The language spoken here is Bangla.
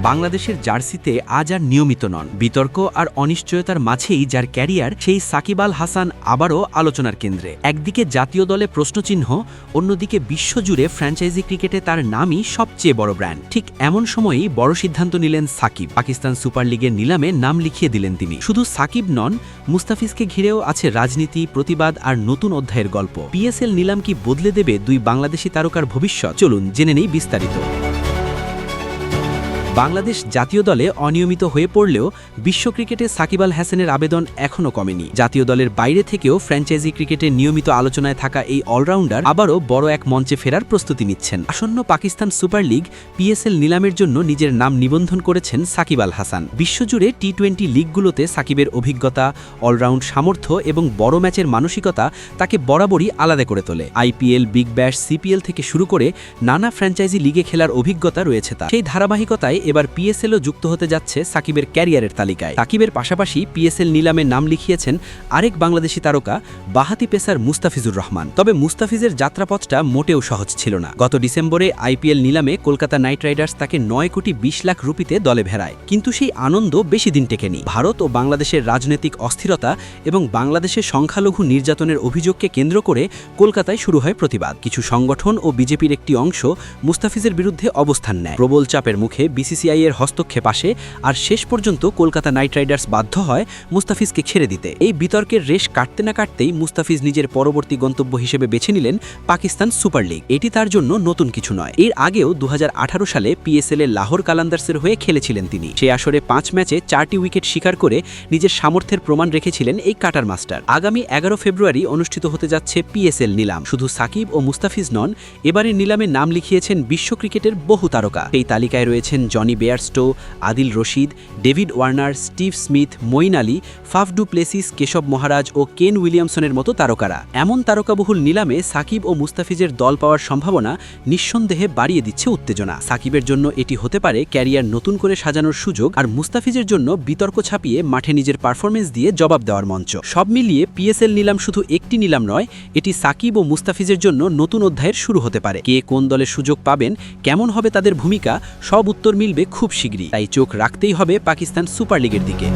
বাংলাদেশের জার্সিতে আজ আর নিয়মিত নন। বিতর্ক আর অনিশ্চয়তার মাঝেই যার ক্যারিয়ার, সেই সাকিব আল হাসান আবারও আলোচনার কেন্দ্রে। একদিকে জাতীয় দলে প্রশ্নচিহ্ন, অন্যদিকে বিশ্বজুড়ে ফ্র্যাঞ্চাইজি ক্রিকেটে তার নামই সবচেয়ে বড় ব্র্যান্ড। ঠিক এমন সময়েই বড় সিদ্ধান্ত নিলেন সাকিব। পাকিস্তান সুপার লিগের নিলামে নাম লিখিয়ে দিলেন তিনি। শুধু সাকিব নন, মুস্তাফিজকে ঘিরেও আছে রাজনীতি, প্রতিবাদ আর নতুন অধ্যায়ের গল্প। পিএসএল নিলাম কি বদলে দেবে দুই বাংলাদেশি তারকার ভবিষ্যৎ? চলুন জেনে নেই বিস্তারিত। বাংলাদেশ জাতীয় দলে অনিয়মিত হয়ে পড়লেও বিশ্ব ক্রিকেটে সাকিব আল হাসানের আবেদন এখনও কমেনি। জাতীয় দলের বাইরে থেকেও ফ্র্যাঞ্চাইজি ক্রিকেটে নিয়মিত আলোচনায় থাকা এই অলরাউন্ডার আবারও বড় এক মঞ্চে ফেরার প্রস্তুতি নিচ্ছেন। আসন্ন পাকিস্তান সুপার লিগ পিএসএল নিলামের জন্য নিজের নাম নিবন্ধন করেছেন সাকিব আল হাসান। বিশ্বজুড়ে টি-20 লিগগুলোতে সাকিবের অভিজ্ঞতা, অলরাউন্ড সামর্থ্য এবং বড় ম্যাচের মানসিকতা তাকে বরাবরই আলাদা করে তোলে। আইপিএল, বিগ ব্যাশ, সিপিএল থেকে শুরু করে নানা ফ্র্যাঞ্চাইজি লিগে খেলার অভিজ্ঞতা রয়েছে তার। সেই ধারাবাহিকতায় এবার পিএসএলও যুক্ত হতে যাচ্ছে সাকিবের ক্যারিয়ারের তালিকায়। সাকিবের পাশাপাশি পিএসএল নিলামে নাম লিখিয়েছেন আরেক বাংলাদেশি তারকা বাঁহাতি পেসার মুস্তাফিজুর রহমান। তবে মুস্তাফিজের যাত্রাপথটা মোটেও সহজ ছিল না। গত ডিসেম্বরে আইপিএল নিলামে কলকাতা নাইট রাইডার্স তাকে 9 কোটি 20 লাখ রুপিতে দলে ভেড়ায়। কিন্তু সেই আনন্দ বেশি দিন টেকেনি। ভারত ও বাংলাদেশের রাজনৈতিক অস্থিরতা এবং বাংলাদেশের সংখ্যালঘু নির্যাতনের অভিযোগকে কেন্দ্র করে কলকাতায় শুরু হয় প্রতিবাদ। কিছু সংগঠন ও বিজেপির একটি অংশ মুস্তাফিজের বিরুদ্ধে অবস্থান নেয়। প্রবল চাপের মুখে বিসিসিআই এর হস্তক্ষেপ আসে, আর শেষ পর্যন্ত কলকাতা নাইট রাইডার্স বাধ্য হয় মুস্তাফিজকে ছেড়ে দিতে। এই বিতর্কের রেশ কাটতে না কাটতেই মুস্তাফিজ নিজের পরবর্তী গন্তব্য হিসেবে বেছে নিলেন পাকিস্তান সুপার লিগ। এটি তার জন্য নতুন কিছু নয়। এর আগেও 2018 সালে পিএসএল এর লাহোর কালান্দার্সের হয়ে খেলেছিলেন তিনি। সেই আসরে 5 ম্যাচে 4টি উইকেট শিকার করে নিজের সামর্থ্যের প্রমাণ রেখেছিলেন এই কাটার মাস্টার। আগামী 11 ফেব্রুয়ারি অনুষ্ঠিত হতে যাচ্ছে পিএসএল নিলাম। শুধু সাকিব ও মুস্তাফিজ নন, এবারের নিলামে নাম লিখিয়েছেন বিশ্ব ক্রিকেটের বহু তারকা। এই তালিকায় রয়েছেন Jonny Bairstow, Adil Rashid, David Warner, Steve Smith, Moeen Ali, Faf du Plessis, Keshav Maharaj ও কেন উইলিয়ামসনের মতো তারকারা। এমন তারকাবহুল নিলামে সাকিব ও মুস্তাফিজের দল পাওয়ার সম্ভাবনা নিঃসন্দেহে বাড়িয়ে দিচ্ছে উত্তেজনা। সাকিবের জন্য এটি হতে পারে ক্যারিয়ার নতুন করে সাজানোর সুযোগ, আর মুস্তাফিজের জন্য বিতর্ক ছাপিয়ে মাঠে নিজের পারফরমেন্স দিয়ে জবাব দেওয়ার মঞ্চ। সব মিলিয়ে পিএসএল নিলাম শুধু একটি নিলাম নয়, এটি সাকিব ও মুস্তাফিজের জন্য নতুন অধ্যায়ের শুরু হতে পারে। কে কোন দলে সুযোগ পাবেন, কেমন হবে তাদের ভূমিকা, সব উত্তর মিলবে খুব শীঘ্রই। তাই চোখ রাখতেই হবে পাকিস্তান সুপার লিগের দিকে।